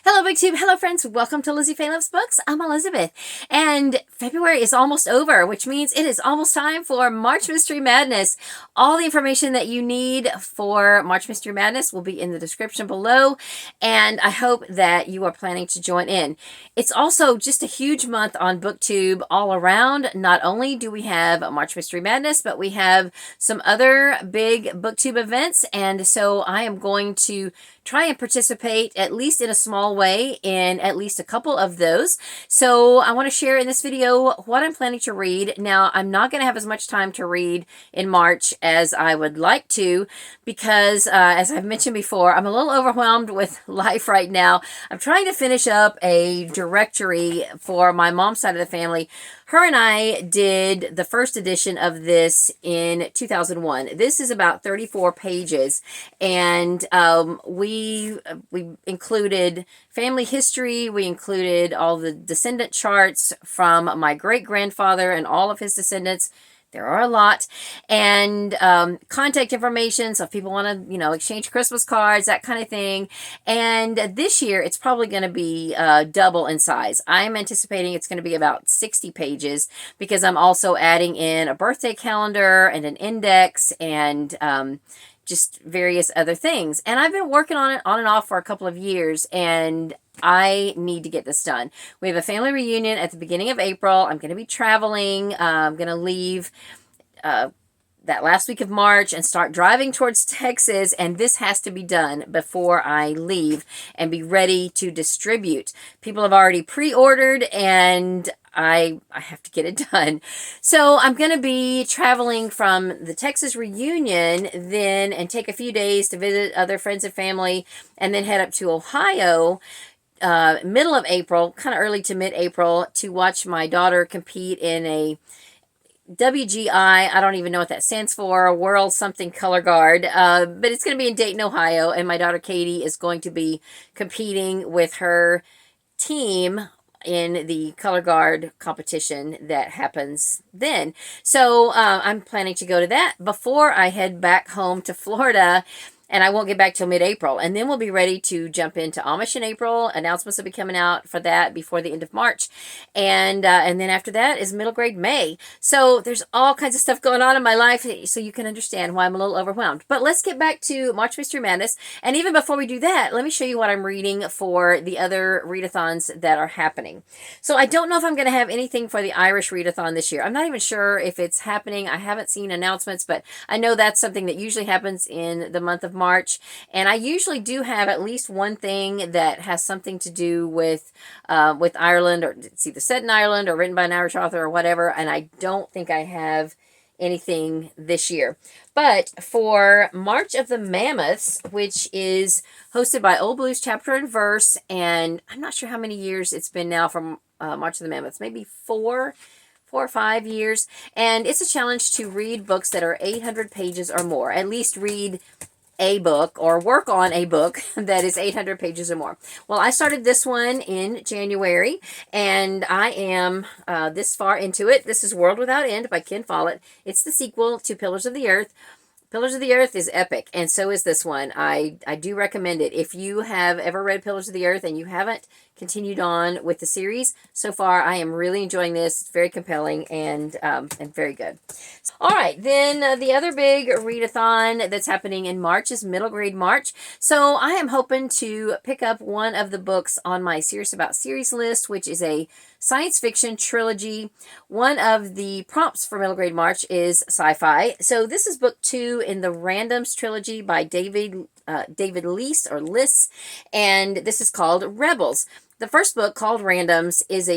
Hello, BookTube. Hello, friends. Welcome to Lizziefaye Loves Books. I'm Elizabeth. And February is almost over, which means it is almost time for March Mystery Madness. All the information that you need for March Mystery Madness will be in the description below. And I hope that you are planning to join in. It's also just a huge month on BookTube all around. Not only do we have March Mystery Madness, but we have some other big BookTube events. And so I am going to try and participate, at least in a small way, in at least a couple of those. So I want to share in this video what I'm planning to read. Now, I'm not going to have as much time to read in March as I would like to because, as I've mentioned before, I'm a little overwhelmed with life right now. I'm trying to finish up a directory for my mom's side of the family. Her and I did the first edition of this in 2001. This is about 34 pages, and we included family history. We included all the descendant charts from my great-grandfather and all of his descendants. There are a lot. And contact information, so if people want to, exchange Christmas cards, that kind of thing. And this year, it's probably going to be double in size. I'm anticipating it's going to be about 60 pages because I'm also adding in a birthday calendar and an index and just various other things. And I've been working on it on and off for a couple of years, and I need to get this done. We have a family reunion at the beginning of April. I'm going to be traveling. I'm going to leave that last week of March and start driving towards Texas, and this has to be done before I leave and be ready to distribute. People have already pre-ordered, and I have to get it done. So I'm going to be traveling from the Texas reunion then and take a few days to visit other friends and family, and then head up to Ohio middle of April, kind of early to mid-April, to watch my daughter compete in a WGI, I don't even know what that stands for, World Something Color Guard, but it's going to be in Dayton, Ohio, and my daughter Katie is going to be competing with her team in the color guard competition that happens then. So I'm planning to go to that before I head back home to Florida. And I won't get back till mid-April. And then we'll be ready to jump into Amish in April. Announcements will be coming out for that before the end of March. And then after that is middle grade May. So there's all kinds of stuff going on in my life, so you can understand why I'm a little overwhelmed. But let's get back to March Mystery Madness. And even before we do that, let me show you what I'm reading for the other readathons that are happening. So I don't know if I'm going to have anything for the Irish readathon this year. I'm not even sure if it's happening. I haven't seen announcements, but I know that's something that usually happens in the month of March, and I usually do have at least one thing that has something to do with Ireland, or it's either set in Ireland or written by an Irish author or whatever, and I don't think I have anything this year. But for March of the Mammoths, which is hosted by Old Blues Chapter and Verse, and I'm not sure how many years it's been now from March of the Mammoths, maybe 4 or 5 years, and it's a challenge to read books that are 800 pages or more, at least read a book or work on a book that is 800 pages or more. Well, I started this one in January, and I am this far into it. This is World Without End by Ken Follett. It's the sequel to Pillars of the Earth. Pillars of the Earth is epic, and so is this one. I do recommend it. If you have ever read Pillars of the Earth and you haven't continued on with the series, so far I am really enjoying this. It's very compelling and very good. All right, then the other big readathon that's happening in March is Middle Grade March. So I am hoping to pick up one of the books on my Serious About Series list, which is a science fiction trilogy. One of the prompts for Middle Grade March is sci-fi. So this is book 2 in the Randoms trilogy by David Liss, and this is called Rebels. The first book, called Randoms, is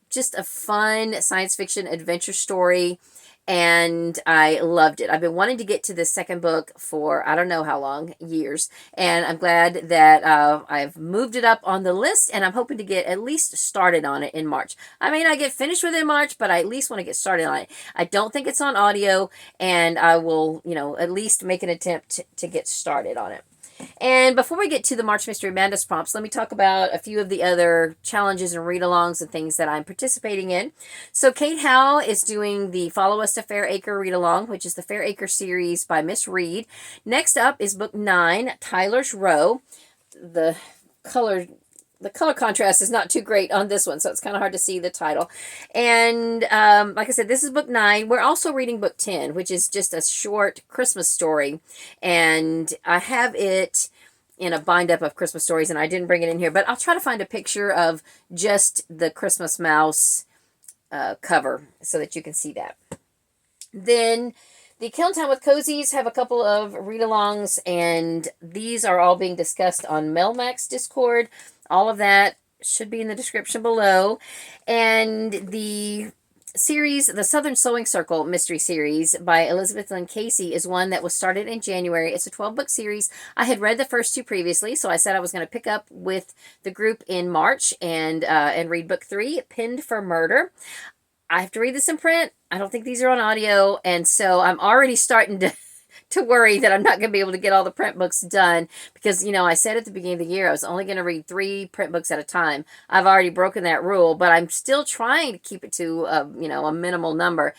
just a fun science fiction adventure story, and I loved it. I've been wanting to get to the second book for I don't know how long, years, and I'm glad that I've moved it up on the list, and I'm hoping to get at least started on it in March. I may not get finished with it in March, but I at least want to get started on it. I don't think it's on audio, and I will, at least make an attempt to get started on it. And before we get to the March Mystery Madness prompts, let me talk about a few of the other challenges and read-alongs and things that I'm participating in. So Kate Howe is doing the Follow Us to Fair Acre read-along, which is the Fair Acre series by Miss Reed. Next up is book 9, Tyler's Row. The color the color contrast is not too great on this one, so it's kind of hard to see the title. And like I said, this is book 9. We're also reading book 10, which is just a short Christmas story. And I have it in a bind up of Christmas stories, and I didn't bring it in here, but I'll try to find a picture of just the Christmas mouse cover so that you can see that. Then the Kiln Time with Cozies have a couple of read-alongs, and these are all being discussed on Melmax Discord. All of that should be in the description below. And the series, the Southern Sewing Circle mystery series by Elizabeth Lynn Casey, is one that was started in January. It's a 12-book series. I had read the first 2 previously, so I said I was going to pick up with the group in March and read book 3, Pinned for Murder. I have to read this in print. I don't think these are on audio, and so I'm already starting to worry that I'm not going to be able to get all the print books done because, you know, I said at the beginning of the year I was only going to read 3 print books at a time. I've already broken that rule, but I'm still trying to keep it to, a minimal number.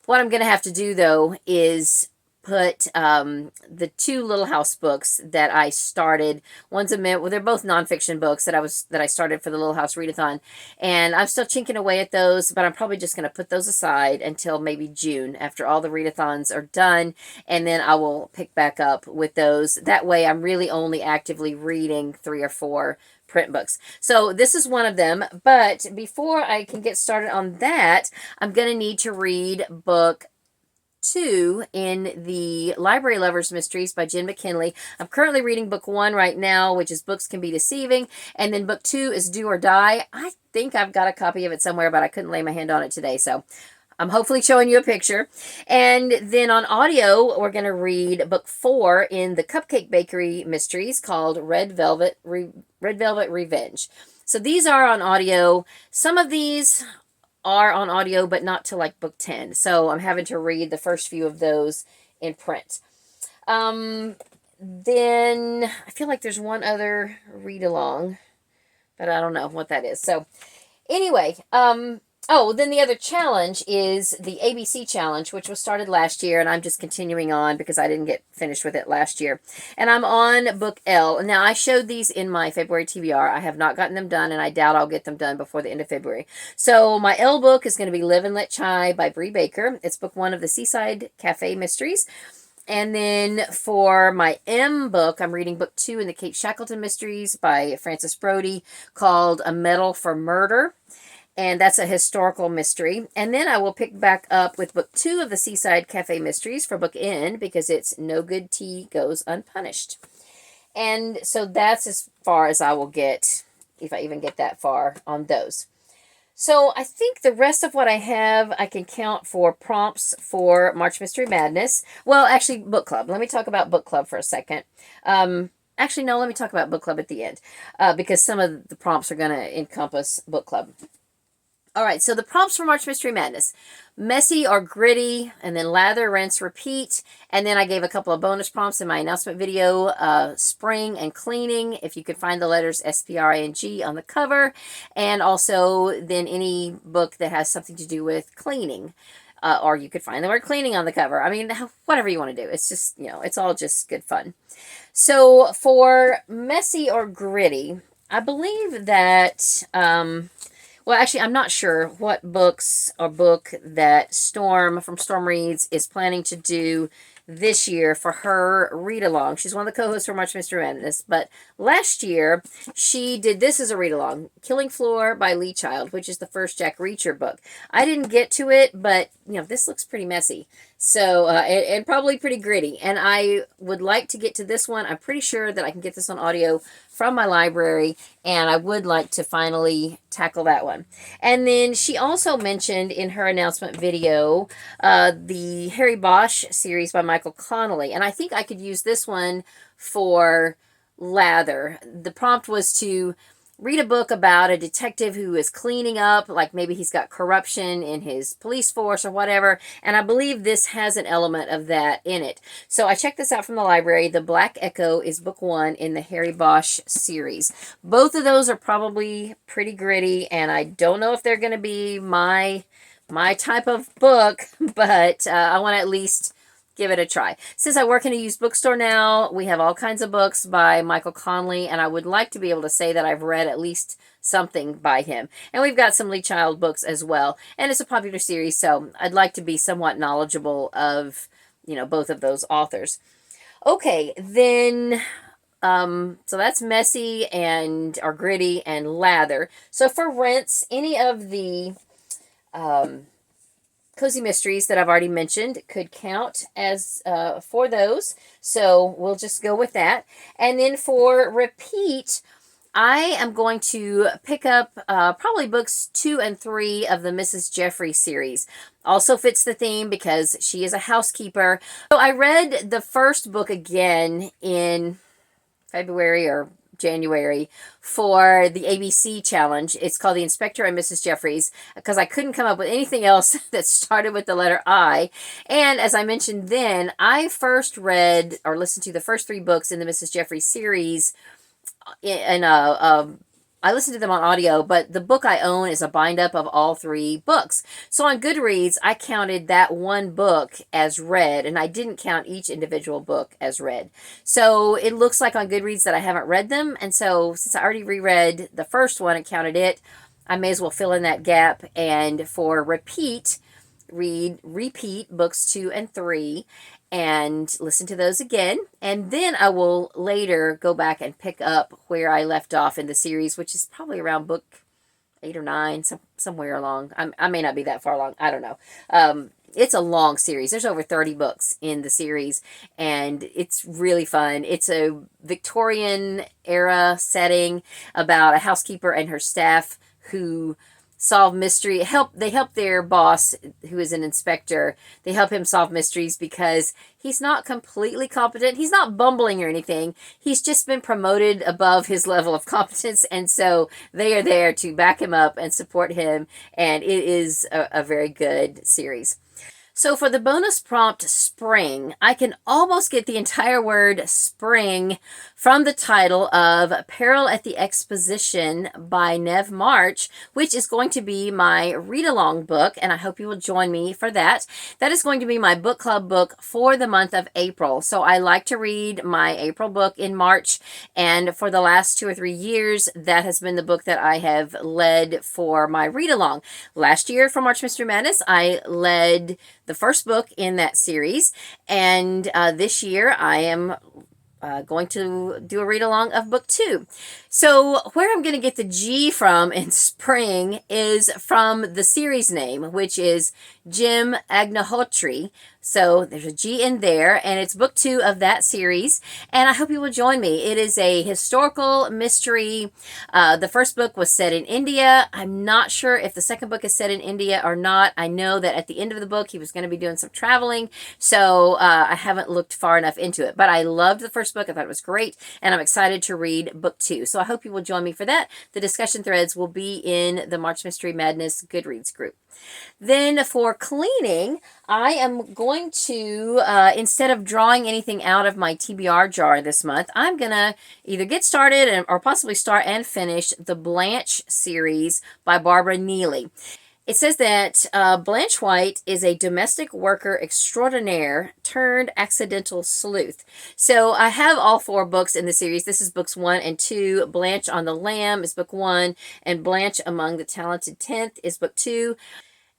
What I'm going to have to do, though, is put the 2 Little House books that I started. One's they're both nonfiction books that I started for the Little House Readathon, and I'm still chinking away at those, but I'm probably just going to put those aside until maybe June after all the readathons are done, and then I will pick back up with those. That way I'm really only actively reading 3 or 4 print books. So this is one of them, but before I can get started on that, I'm going to need to read book 2 in the Library Lovers Mysteries by Jenn McKinley. I'm currently reading book 1 right now, which is Books Can Be Deceiving, and then book 2 is Do or Die. I think I've got a copy of it somewhere, but I couldn't lay my hand on it today, so I'm hopefully showing you a picture. And then on audio, we're going to read book 4 in the Cupcake Bakery Mysteries called Red Velvet Revenge. So these are on audio. Some of these are on audio, but not till like book 10. So I'm having to read the first few of those in print. Then I feel like there's one other read along, but I don't know what that is. So anyway, then the other challenge is the ABC challenge, which was started last year, and I'm just continuing on because I didn't get finished with it last year. And I'm on book L. Now, I showed these in my February TBR. I have not gotten them done, and I doubt I'll get them done before the end of February. So my L book is going to be Live and Let Chai by Bree Baker. It's book 1 of the Seaside Cafe Mysteries. And then for my M book, I'm reading book 2 in the Kate Shackleton Mysteries by Frances Brody called A Medal for Murder. And that's a historical mystery. And then I will pick back up with book 2 of the Seaside Cafe Mysteries for book N because it's No Good Tea Goes Unpunished. And so that's as far as I will get, if I even get that far on those. So I think the rest of what I have, I can count for prompts for March Mystery Madness. Well, actually, book club. Let me talk about book club for a second. Actually, no, let me talk about book club at the end because some of the prompts are going to encompass book club. All right, so the prompts for March Mystery Madness. Messy or gritty, and then lather, rinse, repeat. And then I gave a couple of bonus prompts in my announcement video. Spring and cleaning, if you could find the letters S-P-R-I-N-G on the cover. And also then any book that has something to do with cleaning. Or you could find the word cleaning on the cover. I mean, whatever you want to do. It's just, it's all just good fun. So for messy or gritty, I believe that... well, actually, I'm not sure what book that Storm from Storm Reads is planning to do this year for her read-along. She's one of the co-hosts for March Mystery Madness, but last year she did this as a read-along, Killing Floor by Lee Child, which is the first Jack Reacher book. I didn't get to it, but, this looks pretty messy, so, and probably pretty gritty, and I would like to get to this one. I'm pretty sure that I can get this on audio from my library, and I would like to finally tackle that one. And then she also mentioned in her announcement video the Harry Bosch series by Michael Connelly, and I think I could use this one for lather. The prompt was to read a book about a detective who is cleaning up, like maybe he's got corruption in his police force or whatever, and I believe this has an element of that in it. So I checked this out from the library. The Black Echo is book 1 in the Harry Bosch series. Both of those are probably pretty gritty, and I don't know if they're going to be my type of book, but I want to at least give it a try. Since I work in a used bookstore now, we have all kinds of books by Michael Connelly, and I would like to be able to say that I've read at least something by him. And we've got some Lee Child books as well, and it's a popular series, so I'd like to be somewhat knowledgeable of, you know, both of those authors. Okay, then, so that's messy and or gritty and lather. So for rinse, any of the cozy mysteries that I've already mentioned could count as for those. So we'll just go with that. And then for repeat, I am going to pick up probably books 2 and 3 of the Mrs. Jeffrey series. Also fits the theme because she is a housekeeper. So I read the first book again in February or January for the ABC challenge. It's called The Inspector and Mrs. Jeffries because I couldn't come up with anything else that started with the letter I. And as I mentioned then, I first read or listened to the first 3 books in the Mrs. Jeffries series in I listened to them on audio, but the book I own is a bind-up of all 3 books. So on Goodreads, I counted that one book as read, and I didn't count each individual book as read. So it looks like on Goodreads that I haven't read them, and so since I already reread the first one and counted it, I may as well fill in that gap. And for repeat, repeat books 2 and 3, and listen to those again. And then I will later go back and pick up where I left off in the series, which is probably around book 8 or 9, somewhere along. I may not be that far along. I don't know. It's a long series. There's over 30 books in the series, and it's really fun. It's a Victorian era setting about a housekeeper and her staff who solve mystery. They help their boss, who is an inspector. They help him solve mysteries because he's not completely competent. He's not bumbling or anything. He's just been promoted above his level of competence, and so they are there to back him up and support him, and it is a very good series. So for the bonus prompt, spring, I can almost get the entire word spring from the title of Peril at the Exposition by Nev March, which is going to be my read-along book, and I hope you will join me for that. That is going to be my book club book for the month of April. So I like to read my April book in March, and for the last 2 or 3 years, that has been the book that I have led for my read-along. Last year for March Mystery Madness, I led the first book in that series, and this year I am going to do a read-along of book 2. So where I'm going to get the G from in spring is from the series name, which is Jim Agnihotri. So there's a G in there, and it's book 2 of that series, and I hope you will join me. It is a historical mystery. The first book was set in India. I'm not sure if the second book is set in India or not. I know that at the end of the book, he was going to be doing some traveling, so I haven't looked far enough into it. But I loved the first book. I thought it was great, and I'm excited to read book 2. So I hope you will join me for that. The discussion threads will be in the March Mystery Madness Goodreads group. Then for cleaning, I am going to, instead of drawing anything out of my TBR jar this month, I'm going to either get started or possibly start and finish the Blanche series by Barbara Neely. It says that Blanche White is a domestic worker extraordinaire turned accidental sleuth. So I have all 4 books in the series. This is books 1 and 2. Blanche on the Lamb is book 1, and Blanche Among the Talented 10th is book 2.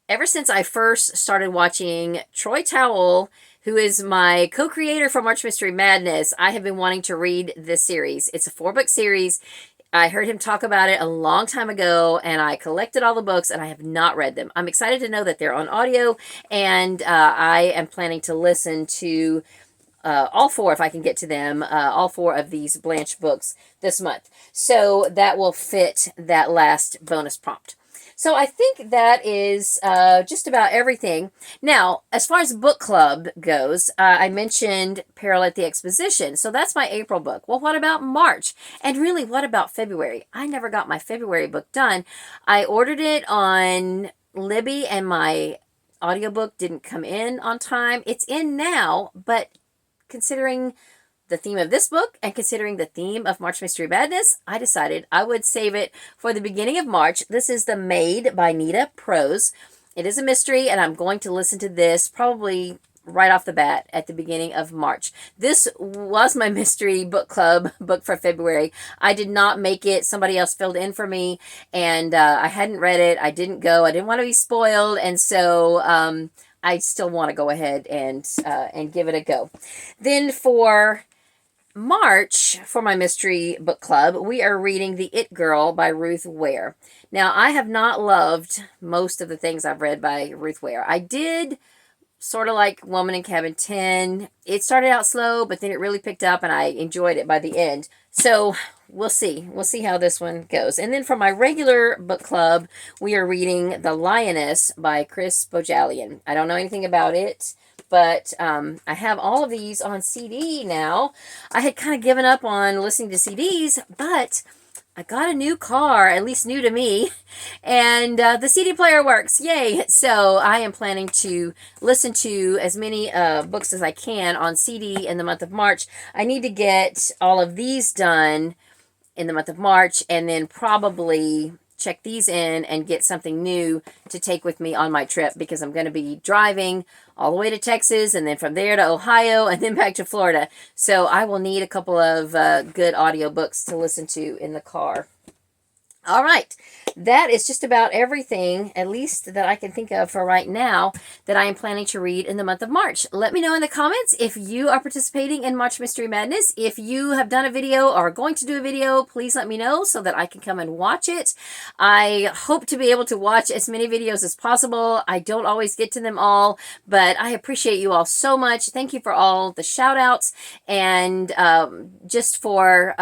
Ever since I first started watching Troi Towel, who is my co-creator for March Mystery Madness, I have been wanting to read this series. It's a 4-book series. I heard him talk about it a long time ago, and I collected all the books, and I have not read them. I'm excited to know that they're on audio, and I am planning to listen to all 4, if I can get to them, all 4 of these Blanche books this month. So that will fit that last bonus prompt. So I think that is just about everything. Now, as far as book club goes, I mentioned Peril at the Exposition. So that's my April book. Well, what about March? And really, what about February? I never got my February book done. I ordered it on Libby, and my audiobook didn't come in on time. It's in now, but considering the theme of this book and considering the theme of March Mystery Madness, I decided I would save it for the beginning of March. This is The Maid by Nita Prose. It is a mystery, and I'm going to listen to this probably right off the bat at the beginning of March. This was my mystery book club book for February. I did not make it. Somebody else filled in for me, and I hadn't read it. I didn't go. I didn't want to be spoiled, and so I still want to go ahead and give it a go. Then for March, for my mystery book club, we are reading The It Girl by Ruth Ware. Now, I have not loved most of the things I've read by Ruth Ware. I did sort of like Woman in Cabin 10. It started out slow, but then it really picked up, and I enjoyed it by the end. So we'll see. We'll see how this one goes. And then for my regular book club, we are reading The Lioness by Chris Bojalian. I don't know anything about it, but I have all of these on CD now. I had kind of given up on listening to CDs, but I got a new car, at least new to me, and the CD player works. Yay! So I am planning to listen to as many books as I can on CD in the month of March. I need to get all of these done in the month of March, and then probably check these in and get something new to take with me on my trip, because I'm going to be driving all the way to Texas, and then from there to Ohio, and then back to Florida. So I will need a couple of good audiobooks to listen to in the car. All right, that is just about everything, at least that I can think of for right now, that I am planning to read in the month of March. Let me know in the comments if you are participating in March Mystery Madness. If you have done a video or are going to do a video, please let me know so that I can come and watch it. I hope to be able to watch as many videos as possible. I don't always get to them all, but I appreciate you all so much. Thank you for all the shout outs, and just for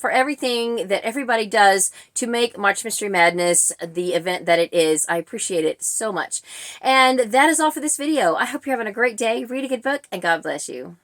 everything that everybody does to make March Mystery Madness the event that it is. I appreciate it so much. And that is all for this video. I hope you're having a great day. Read a good book, and God bless you.